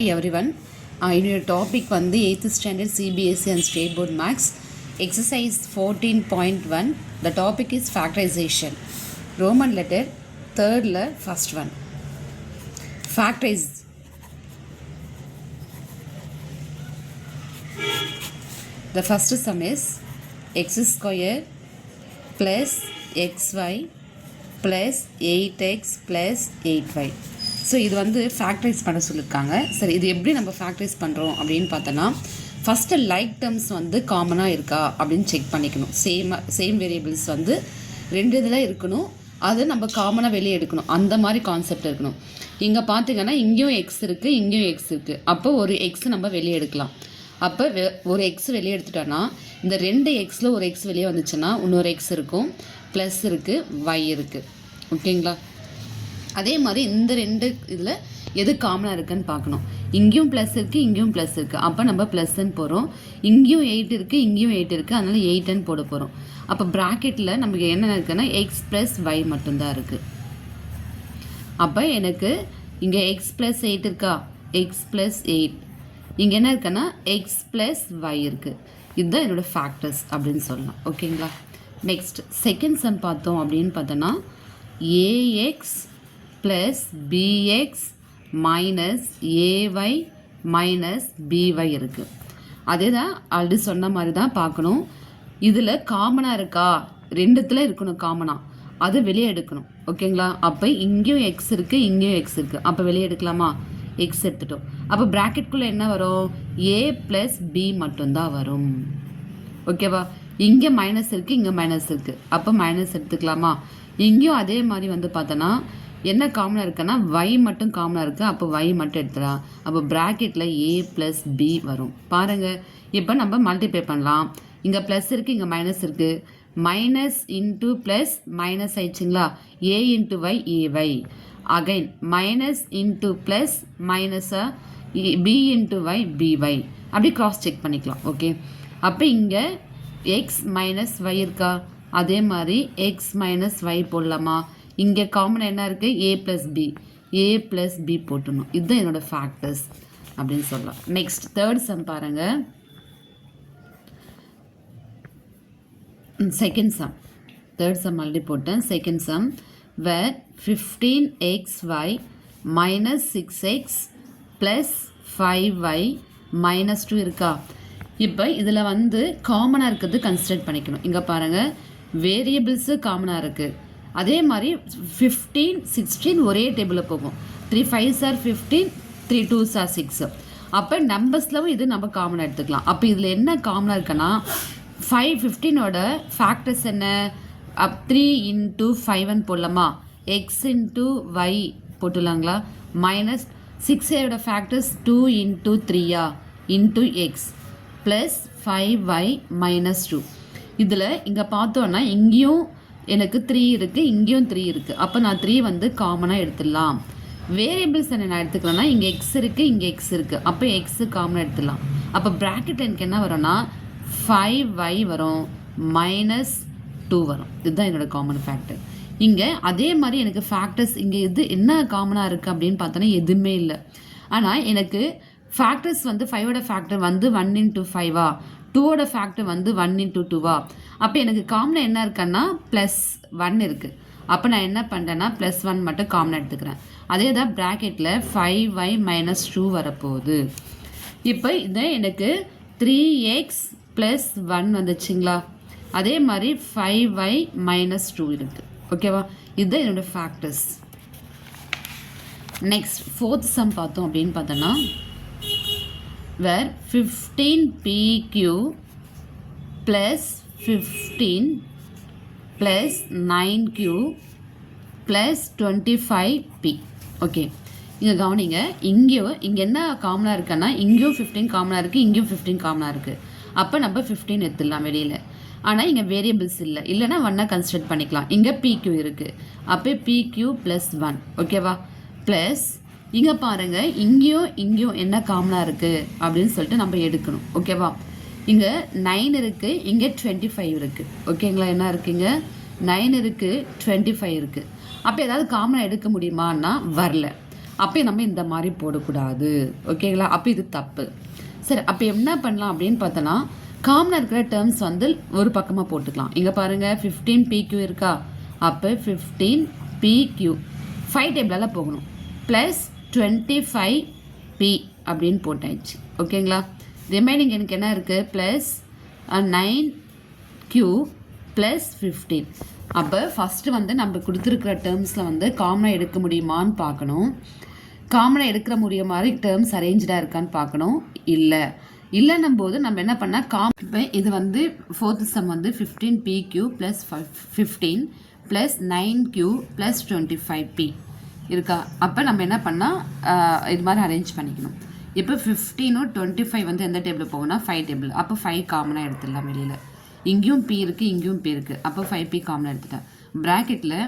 everyone, என்னோட topic வந்து 8th standard CBSE and State Board Maths exercise 14.1. the topic is factorization. Roman letter thirdல first one. Factorize. The first sum is x square plus xy plus 8x plus 8y. So இது வந்து factorise பண்ண சொல்லியிருக்காங்க. சரி, இது எப்படி நம்ம factorise பண்ணுறோம் அப்படின்னு பார்த்தோன்னா, ஃபஸ்ட்டு லைக் டேர்ம்ஸ் வந்து காமனாக இருக்கா அப்படின்னு செக் பண்ணிக்கணும். சேம் வேரியபிள்ஸ் வந்து ரெண்டு இதில் இருக்கணும், அது நம்ம காமனாக வெளியே எடுக்கணும். அந்த மாதிரி கான்செப்ட் இருக்கணும். இங்கே பார்த்திங்கன்னா இங்கேயும் எக்ஸ் இருக்குது, இங்கேயும் எக்ஸ் இருக்குது. அப்போ ஒரு எக்ஸ் நம்ம வெளியே எடுக்கலாம். அப்போ ஒரு எக்ஸ் வெளியே எடுத்துட்டோன்னா, இந்த ரெண்டு எக்ஸில் ஒரு எக்ஸ் வெளியே வந்துச்சுன்னா இன்னொரு எக்ஸ் இருக்கும், ப்ளஸ் இருக்குது, ஒய் இருக்குது. ஓகேங்களா? அதே மாதிரி இந்த ரெண்டு இதில் எது காமனாக இருக்குன்னு பார்க்கணும். இங்கேயும் ப்ளஸ் இருக்குது, இங்கேயும் ப்ளஸ் இருக்குது. அப்போ நம்ம ப்ளஸ்ன்னு போகிறோம். இங்கேயும் 8 இருக்குது, இங்கேயும் 8 இருக்குது, அதனால் 8ன்னு போட போகிறோம். அப்போ ப்ராக்கெட்டில் நமக்கு என்ன இருக்குன்னா எக்ஸ் ப்ளஸ் ஒய் மட்டும்தான் இருக்குது. அப்போ எனக்கு இங்கே எக்ஸ் ப்ளஸ் 8 இருக்கா, எக்ஸ் ப்ளஸ் 8. இங்கே என்ன இருக்குன்னா எக்ஸ் ப்ளஸ் ஒய் இருக்குது. இதுதான் என்னோடய ஃபேக்டர்ஸ் அப்படின்னு சொல்லலாம். ஓகேங்களா? நெக்ஸ்ட் செகண்ட் சம் பார்த்தோம் அப்படின்னு பார்த்தோன்னா, A X plus B X minus A Y minus B Y இருக்குது. அதே தான் ஆல்ரெடி சொன்ன மாதிரி தான் பார்க்கணும். இதில் காமனாக இருக்கா, ரெண்டுத்தில் இருக்கணும் காமனாக, அது வெளியே எடுக்கணும். ஓகேங்களா? அப்போ இங்கேயும் எக்ஸ் இருக்குது, இங்கேயும் எக்ஸ் இருக்குது. அப்போ வெளியே எடுக்கலாமா? எக்ஸ் எடுத்துட்டோம். அப்போ ப்ராக்கெட்குள்ளே என்ன வரும்? ஏ ப்ளஸ் பி மட்டும்தான் வரும். ஓகேவா? இங்கே மைனஸ் இருக்குது, இங்கே மைனஸ் இருக்குது. அப்போ மைனஸ் எடுத்துக்கலாமா? இங்கேயும் அதே மாதிரி வந்து பார்த்தோன்னா என்ன காமனாக இருக்குன்னா ஒய் மட்டும் காமனாக இருக்குது. அப்போ ஒய் மட்டும் எடுத்துடலாம். அப்போ ப்ராக்கெட்டில் ஏ ப்ளஸ் பி வரும். பாருங்கள், இப்போ நம்ம மல்டிப்ளை பண்ணலாம். இங்கே ப்ளஸ் இருக்குது, இங்கே மைனஸ் இருக்குது. மைனஸ் இன்ட்டு ப்ளஸ் மைனஸ் ஆயிடுச்சுங்களா? A into Y AY. Again minus into plus மைனஸாக பி இன்ட்டு ஒய் பிஒய். அப்படி க்ராஸ் செக் பண்ணிக்கலாம். ஓகே, அப்போ இங்கே எக்ஸ் மைனஸ் ஒய் இருக்கா, அதே மாதிரி எக்ஸ் மைனஸ் ஒய் போடலாமா? இங்கே காமன் என்ன இருக்குது? ஏ ப்ளஸ் பி. ஏ ப்ளஸ் பி போட்டணும். இதுதான் என்னோடய ஃபேக்டர்ஸ் அப்படின்னு சொல்லலாம். நெக்ஸ்ட் தேர்ட் சம் பாருங்கள். Second sum, third sum already போட்டேன். செகண்ட் சம் வேர் 15xy minus 6x plus 5y minus 2 இருக்கா? இப்போ இதில் வந்து காமனாக இருக்கிறது கன்சிடர் பண்ணிக்கணும். இங்கே பாருங்கள், வேரியபிள்ஸு காமனாக இருக்குது. அதே மாதிரி 15 16 ஒரே டேபிளில் போகும். 3 5s are 15, 3 2s are 6. அப்போ நம்பர்ஸ்லவும் இது நம்ம காமனாக எடுத்துக்கலாம். அப்போ இதில் என்ன காமனாக இருக்குன்னா 5 15ஓட ஃபேக்டர்ஸ் என்ன? 3 இன்ட்டு 5 போடலாமா? எக்ஸ் இன்ட்டு ஒய் போட்டுலாங்களா? மைனஸ் 6ஓட factors 2 into 3 into X plus 5y minus 2. இதில் இங்கே பார்த்தோன்னா இங்கேயும் எனக்கு 3 இருக்குது, இங்கேயும் 3 இருக்குது. அப்போ நான் 3 வந்து காமனாக எடுத்துடலாம். வேரியபிள்ஸ் என்ன நான் எடுத்துக்கலாம்னா, இங்கே எக்ஸ் இருக்குது, இங்கே எக்ஸ் இருக்குது. அப்போ எக்ஸு காமனாக எடுத்துடலாம். அப்போ ப்ராக்கெட் எனக்கு என்ன வரும்னா 5y வரும், மைனஸ் 2 வரும். இதுதான் என்னோடய காமன் ஃபேக்டர். இங்கே அதே மாதிரி எனக்கு ஃபேக்டர்ஸ் இங்கே இது என்ன காமனாக இருக்குது அப்படின்னு பார்த்தோன்னா எதுவுமே இல்லை. ஆனால் எனக்கு ஃபேக்டர்ஸ் வந்து 5ஓட ஃபேக்டர் வந்து 1 இன்ட்டு 5 2ஓட ஃபேக்டர் வந்து 1 இன்ட்டு 2 அப்போ எனக்கு காமனாக என்ன இருக்குன்னா ப்ளஸ் 1 இருக்குது. அப்போ நான் என்ன பண்ணுறேன்னா ப்ளஸ் 1 மட்டும் காமனாக எடுத்துக்கிறேன். அதே தான் ப்ராக்கெட்டில் 5y மைனஸ் 2 வரப்போகுது. இப்போ இதை எனக்கு 3x ப்ளஸ் 1 வந்துச்சுங்களா? அதே மாதிரி 5y மைனஸ் 2 இருக்குது. ஓகேவா? இதுதான் என்னோடய ஃபேக்டர்ஸ். நெக்ஸ்ட் ஃபோர்த் சம் பார்த்தோம் அப்படின்னு பார்த்தோன்னா, where 15pq plus 15 plus 9q plus 25p. Okay, இங்கே கவனிங்க, இங்கே என்ன காமனாக இருக்குன்னா இங்கேயும் 15 காமனாக இருக்குது, இங்கேயும் 15 காமனாக இருக்குது. அப்போ நம்ம 15 எடுத்துடலாம் வெளியில். ஆனால் இங்கே வேரியபிள்ஸ் இல்லை, இல்லைனா 1 கன்சிடர் பண்ணிக்கலாம். இங்கே pq இருக்குது. அப்போ pq ப்ளஸ் 1. ஓகேவா? ப்ளஸ் இங்கே பாருங்கள், இங்கேயும் என்ன காமனாக இருக்குது அப்படின்னு சொல்லிட்டு நம்ம எடுக்கணும். ஓகேவா? இங்கே 9 இருக்குது, இங்கே 25 இருக்குது. ஓகேங்களா? என்ன இருக்குங்க? 9 இருக்குது, 25 இருக்குது. அப்போ ஏதாவது காமனாக எடுக்க முடியுமான்னா வரல. அப்போ நம்ம இந்த மாதிரி போடக்கூடாது. ஓகேங்களா? அப்போ இது தப்பு. சரி, அப்போ என்ன பண்ணலாம் அப்படின்னு பார்த்தோன்னா, காமனாக இருக்கிற டேர்ம்ஸ் வந்து ஒரு பக்கமாக போட்டுக்கலாம். இங்கே பாருங்கள் 15 PQ இருக்கா? அப்போ 15 PQ 5 டேபிளால் போகணும். ப்ளஸ் 25 P அப்படின்னு போட்டாச்சு. ஓகேங்களா? ரிமைனிங் எனக்கு என்ன இருக்குது? Plus 9Q plus 15. அப்போ ஃபஸ்ட்டு வந்து நம்ம கொடுத்துருக்கிற டேர்ம்ஸில் வந்து காமனாக எடுக்க முடியுமான்னு பார்க்கணும். காமனாக எடுக்கிற முடிய மாதிரி டேர்ம்ஸ் அரேஞ்சாக இருக்கான்னு பார்க்கணும். இல்லைன்னும் போது நம்ம என்ன பண்ணால் இப்போ இது வந்து ஃபோர்த்து சம் வந்து 15 PQ plus 15 plus 9Q plus 25P இருக்கா? அப்போ நம்ம என்ன பண்ணால் இது மாதிரி அரேஞ்ச் பண்ணிக்கணும். இப்போ 15 25 வந்து எந்த டேபிள் போகும்னா 5 டேபிள். அப்போ 5 காமனாக எடுத்துடலாம் வெளியில். இங்கேயும் P இருக்குது, இங்கேயும் P இருக்குது. அப்போ 5P காமனாக எடுத்துட்டேன். ப்ராக்கெட்டில்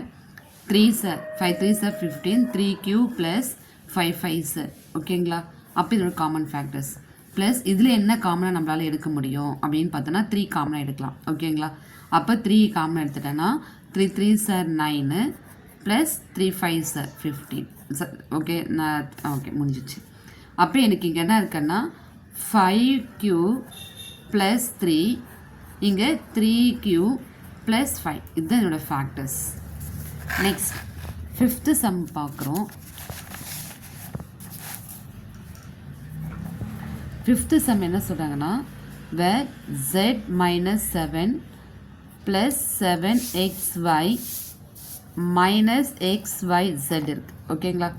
3 sir 5 3 sir 15 3Q plus 5 5 sir. ஓகேங்களா? அப்போ இதோட காமன் ஃபேக்டர்ஸ் ப்ளஸ் இதில் என்ன காமனாக நம்மளால் எடுக்க முடியும் அப்படின்னு பார்த்தோன்னா 3 காமனாக எடுக்கலாம். ஓகேங்களா? அப்போ 3 காமனாக எடுத்துட்டேன்னா 3 3 sir 9 plus 3 5 sir 15 sir. Okay, முடிஞ்சிச்சு. அப்போ எனக்கு இங்கே என்ன இருக்குன்னா 5Q ப்ளஸ் 3, இங்கே 3Q ப்ளஸ் 5. இதுதான் என்னோடய ஃபேக்டர்ஸ். நெக்ஸ்ட் 5th சம் பார்க்குறோம். 5th சம் என்ன சொல்கிறாங்கன்னா, where z minus 7 plus 7xy minus xyz இருக்குது. ஓகேங்களா?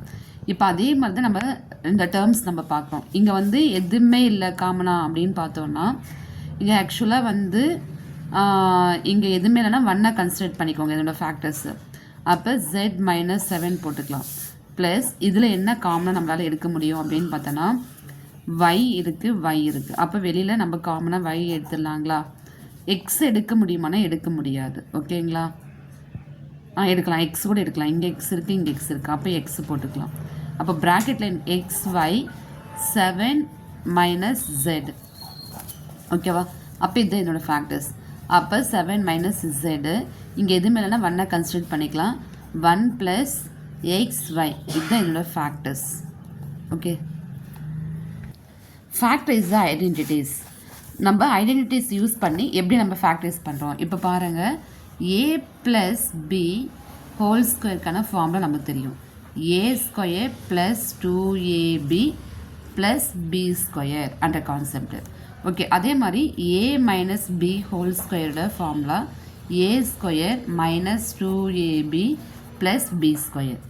இப்போ அதே மாதிரி தான் நம்ம இந்த டேர்ம்ஸ் நம்ம பார்க்குறோம். இங்கே வந்து எதுவுமே இல்லை காமனா அப்படின்னு பார்த்தோன்னா, இங்கே ஆக்சுவலாக வந்து இங்கே எதுவுமே இல்லைன்னா 1 கன்சிடர் பண்ணிக்கோங்க இதோட ஃபேக்டர்ஸு. அப்போ z minus 7 போட்டுக்கலாம். ப்ளஸ் இதில் என்ன காமனாக நம்மளால் எடுக்க முடியும் அப்படின்னு பார்த்தோன்னா y இருக்குது. அப்போ வெளியில் நம்ம காமனாக y எடுத்துடலாங்களா? x எடுக்க முடியுமானா எடுக்க முடியாது. ஓகேங்களா? எடுக்கலாம், எக்ஸ் கூட எடுக்கலாம். இங்கே எக்ஸ் இருக்குது, இங்கே எக்ஸ் இருக்குது. அப்போ எக்ஸ் போட்டுக்கலாம். அப்போ ப்ராக்கெட்டில் xy 7 மைனஸ் z. ஓகேவா? அப்போ இதுதான் என்னோடய ஃபேக்டர்ஸ். அப்போ 7 மைனஸ் z, இங்கே எதுவுமே இல்லைன்னா 1 கன்சிடர் பண்ணிக்கலாம். 1 ப்ளஸ் xy, இதுதான் என்னோடய factors. Okay, factorise the identities. நம்ம ஐடென்டிட்டிஸ் யூஸ் பண்ணி எப்படி நம்ம ஃபேக்டரைஸ் பண்ணுறோம். இப்போ பாருங்கள், a ப்ளஸ் b ஹோல் ஸ்கொயருக்கான ஃபார்முலா நமக்கு தெரியும். a square plus 2ab plus b square அந்த கான்செப்ட். ஓகே, அதே மாதிரி a மைனஸ் b ஹோல் ஸ்கொயரோட formula a square minus 2ab plus b square.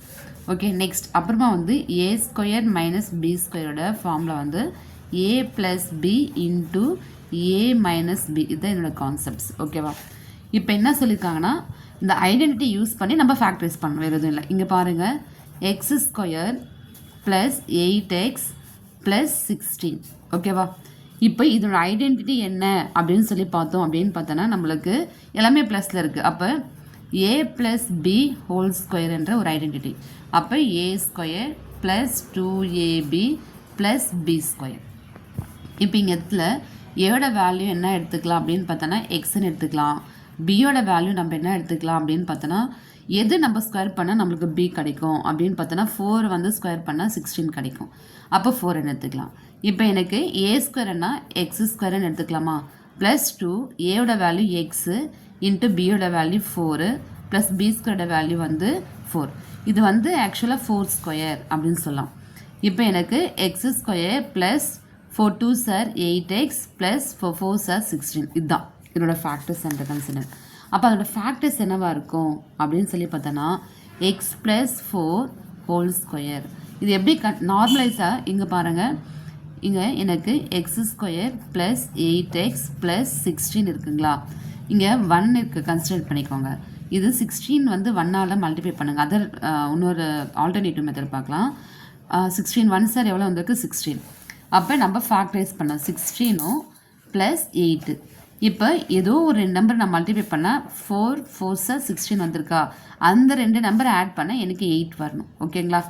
Okay, next அப்புறமா வந்து a ஸ்கொயர் மைனஸ் b ஸ்கொயரோட ஃபார்முலா வந்து a plus b into a minus b. இதுதான் என்னோடய கான்செப்ட்ஸ். ஓகேவா? இப்போ என்ன சொல்லியிருக்காங்கன்னா, இந்த ஐடென்டிட்டி யூஸ் பண்ணி நம்ம ஃபேக்டரைஸ் பண்ணணும், வேறு எதுவும் இல்லை. இங்கே பாருங்கள், X square plus 8x plus 16. ஓகேவா? இப்போ இதோட ஐடென்டிட்டி என்ன அப்படின்னு சொல்லி பார்த்தோம் அப்படின்னு பார்த்தோன்னா நம்மளுக்கு எல்லாமே ப்ளஸில் இருக்குது. அப்போ a plus b whole square என்ற ஒரு ஐடென்டிட்டி. அப்போ a square plus 2ab plus b square. இப்போ இங்கே இடத்துல ஏயோட வேல்யூ என்ன எடுத்துக்கலாம் அப்படின்னு பார்த்தோன்னா எக்ஸ்ன்னு எடுத்துக்கலாம். பியோட வேல்யூ நம்ம என்ன எடுத்துக்கலாம் அப்படின்னு பார்த்தோன்னா, எது நம்ம ஸ்கொயர் பண்ணால் நம்மளுக்கு b கிடைக்கும் அப்படின்னு பார்த்தோன்னா 4 வந்து ஸ்கொயர் பண்ணால் 16 கிடைக்கும். அப்போ 4 எடுத்துக்கலாம். இப்போ எனக்கு a ஸ்கொயர்னா எக்ஸ் ஸ்கொயர்னு எடுத்துக்கலாமா? ப்ளஸ் 2 ஏயோட வேல்யூ எக்ஸு இன்ட்டு பியோட வேல்யூ 4 ப்ளஸ் b ஸ்கொயரோட வேல்யூ வந்து 4. இது வந்து ஆக்சுவலாக 4 ஸ்கொயர் அப்படின்னு சொல்லலாம். இப்போ எனக்கு X square plus 4 2 sir 8x plus 4 4 sir 16. இதுதான் இதோட ஃபேக்டர்ஸ் என்ற கன்சிடர். அப்போ அதோட ஃபேக்டர்ஸ் என்னவாக இருக்கும் அப்படின்னு சொல்லி பார்த்தோன்னா எக்ஸ் ப்ளஸ் 4 ஹோல் ஸ்கொயர். இது எப்படி நார்மலைஸாக இங்கே பாருங்கள், இங்கே எனக்கு X square plus 8x plus 16 இருக்குங்களா? இங்கே 1 இருக்குது, கன்சிடர் பண்ணிக்கோங்க. இது 16 வந்து 1ஆல் மல்டிப்ளை பண்ணுங்கள். அதர் இன்னொரு ஆல்டர்னேட்டிவ் மெத்தட் பார்க்கலாம். 16 1 சார் எவ்வளோ வந்திருக்கு? 16. அப்போ நம்ம ஃபேக்டரைஸ் பண்ணோம் 16 ப்ளஸ் 8. இப்போ ஏதோ ஒரு 2 நம்பர் நான் மல்டிப்ளை பண்ணால் 4 4 சார் 16 வந்திருக்கா? அந்த 2 நம்பரை ஆட் பண்ண எனக்கு 8 வரணும். ஓகேங்களா?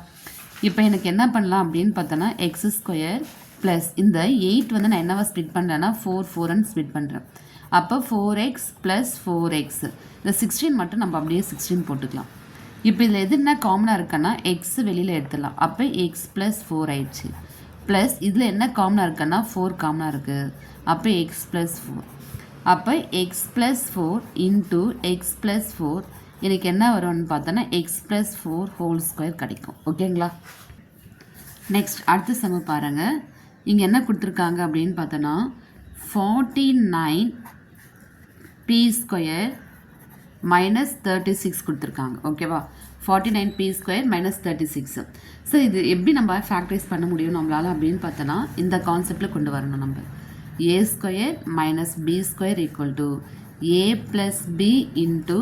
இப்போ எனக்கு என்ன பண்ணலாம் அப்படின்னு பார்த்தோன்னா எக்ஸ் ஸ்கொயர் ப்ளஸ் இந்த 8 வந்து நான் என்னவா ஸ்ப்ளிட் பண்ணுறேன்னா 4 4ன்னு ஸ்ப்ளிட் பண்ணுறேன். அப்போ 4x ப்ளஸ் 4x. இந்த 16 மட்டும் நம்ம அப்படியே 16 போட்டுக்கலாம். இப்போ இதில் எது என்ன காமனாக இருக்குன்னா எக்ஸ் வெளியில் எடுத்துடலாம். அப்போ எக்ஸ் ப்ளஸ் 4 ஆயிடுச்சு. ப்ளஸ் இதில் என்ன காமனாக இருக்குன்னா 4 காமனாக இருக்குது. அப்போ எக்ஸ் ப்ளஸ் 4. அப்போ X plus 4 into X plus 4 எனக்கு என்ன வரும்னு பார்த்தோன்னா எக்ஸ் ப்ளஸ் 4 ஹோல் ஸ்கொயர் கிடைக்கும். ஓகேங்களா? நெக்ஸ்ட் அடுத்த சம பாருங்கள். இங்கே என்ன கொடுத்துருக்காங்க அப்படின்னு பார்த்தோன்னா 49 பி ஸ்கொயர் மைனஸ் 36 கொடுத்துருக்காங்க. ஓகேவா? 49 பி ஸ்கொயர் மைனஸ் 36. ஸோ இது எப்படி நம்ம ஃபேக்டரைஸ் பண்ண முடியும் நம்மளால் அப்படின்னு பார்த்தோன்னா இந்த கான்செப்டில் கொண்டு வரணும். நம்ம A square minus B square equal to A plus B into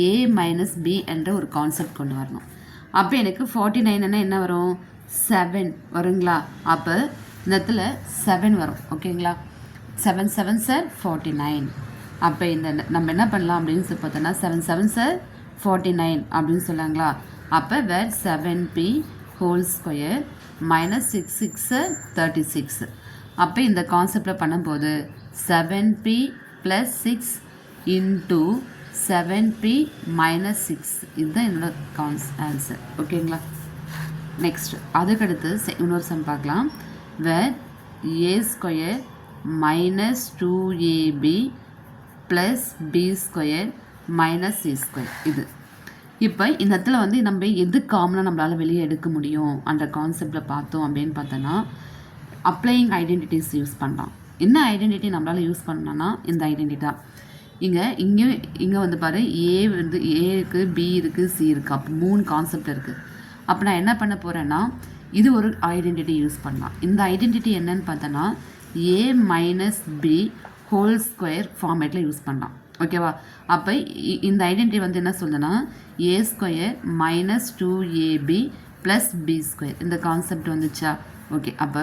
A minus B என்ற ஒரு கான்செப்ட் கொண்டு வரணும். அப்போ எனக்கு 49 என்ன வரும்? 7 வருங்களா? அப்போ இந்த இடத்துல 7 வரும். ஓகேங்களா? 7 7 சார் 49. அப்போ இந்த நம்ம என்ன பண்ணலாம் அப்படின்னு சொல்லி பார்த்தோன்னா 7 7 சார் 49 அப்படின்னு சொல்லாங்களா? அப்போ வேர் 7p whole square minus 6 6 sir 36. அப்போ இந்த கான்செப்டில் பண்ணும்போது 7p plus 6 into 7p minus 6 இதுதான் என்னோட ஆன்சர். ஓகேங்களா? நெக்ஸ்ட் அதுக்கடுத்து இன்னொரு சம் பார்க்கலாம். Where A square minus 2ab plus B square minus C square. இது இப்போ இந்த இடத்துல வந்து நம்ம எது காமனாக நம்மளால் வெளியே எடுக்க முடியும் அந்த கான்செப்டில் பார்த்தோம் அப்படின்னு பார்த்தோன்னா அப்ளையிங் ஐடென்டிட்டிஸ் யூஸ் பண்ணலாம். என்ன ஐடென்டிட்டி நம்மளால் யூஸ் பண்ணோன்னா இந்த ஐடென்டிட்டி தான். இங்கே வந்து பாரு ஏ வந்து ஏ இருக்குது, பி இருக்குது, சி இருக்குது. அப்போ 3 கான்செப்ட் இருக்குது. அப்போ நான் என்ன பண்ண போகிறேன்னா இது ஒரு ஐடென்டிட்டி யூஸ் பண்ணலாம். இந்த ஐடென்டிட்டி என்னன்னு பார்த்தோன்னா A minus B whole square ஃபார்மேட்டில் யூஸ் பண்ணலாம். ஓகேவா? அப்போ இந்த ஐடென்டிட்டி வந்து என்ன சொல்லுன்னா A square minus 2ab plus B square இந்த கான்செப்ட் வந்துச்சா? ஓகே. அப்போ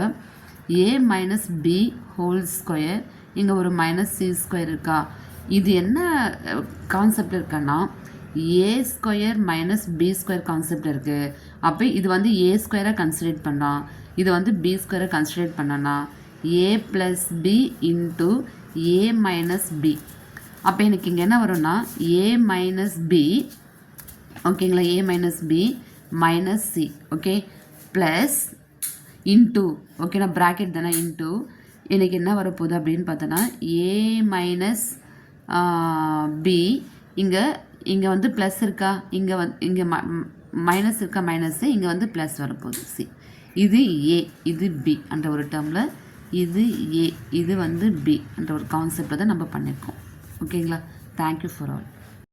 A minus B whole square இங்கே ஒரு மைனஸ் சி ஸ்கொயர் இருக்கா? இது என்ன கான்செப்ட் இருக்குன்னா A square minus B square concept இருக்குது. அப்போ இது வந்து ஏ ஸ்கொயராக கன்சிடர் பண்ணலாம், இது வந்து பி ஸ்கொயரை கன்சிடர் பண்ணோன்னா A plus B into A minus B. அப்போ எனக்கு இங்கே என்ன வரும்னா ஏ மைனஸ் பி. ஓகேங்களா? A minus B minus C. Okay. Plus into ஓகேண்ணா ப்ராக்கெட் தானே இன்ட்டு எனக்கு என்ன வரப்போகுது அப்படின்னு பார்த்தோன்னா ஏ மைனஸ் பி இங்கே வந்து ப்ளஸ் இருக்கா, இங்கே மைனஸ் இருக்கா, மைனஸ்ஸு இங்கே வந்து ப்ளஸ் வரப்போகுது சி. இது ஏ, இது பி என்ற ஒரு டேர்மில், இது ஏ, இது வந்து பி என்ற ஒரு கான்செப்டை தான் நம்ம பண்ணியிருக்கோம். ஓகேங்களா? Thank you for all.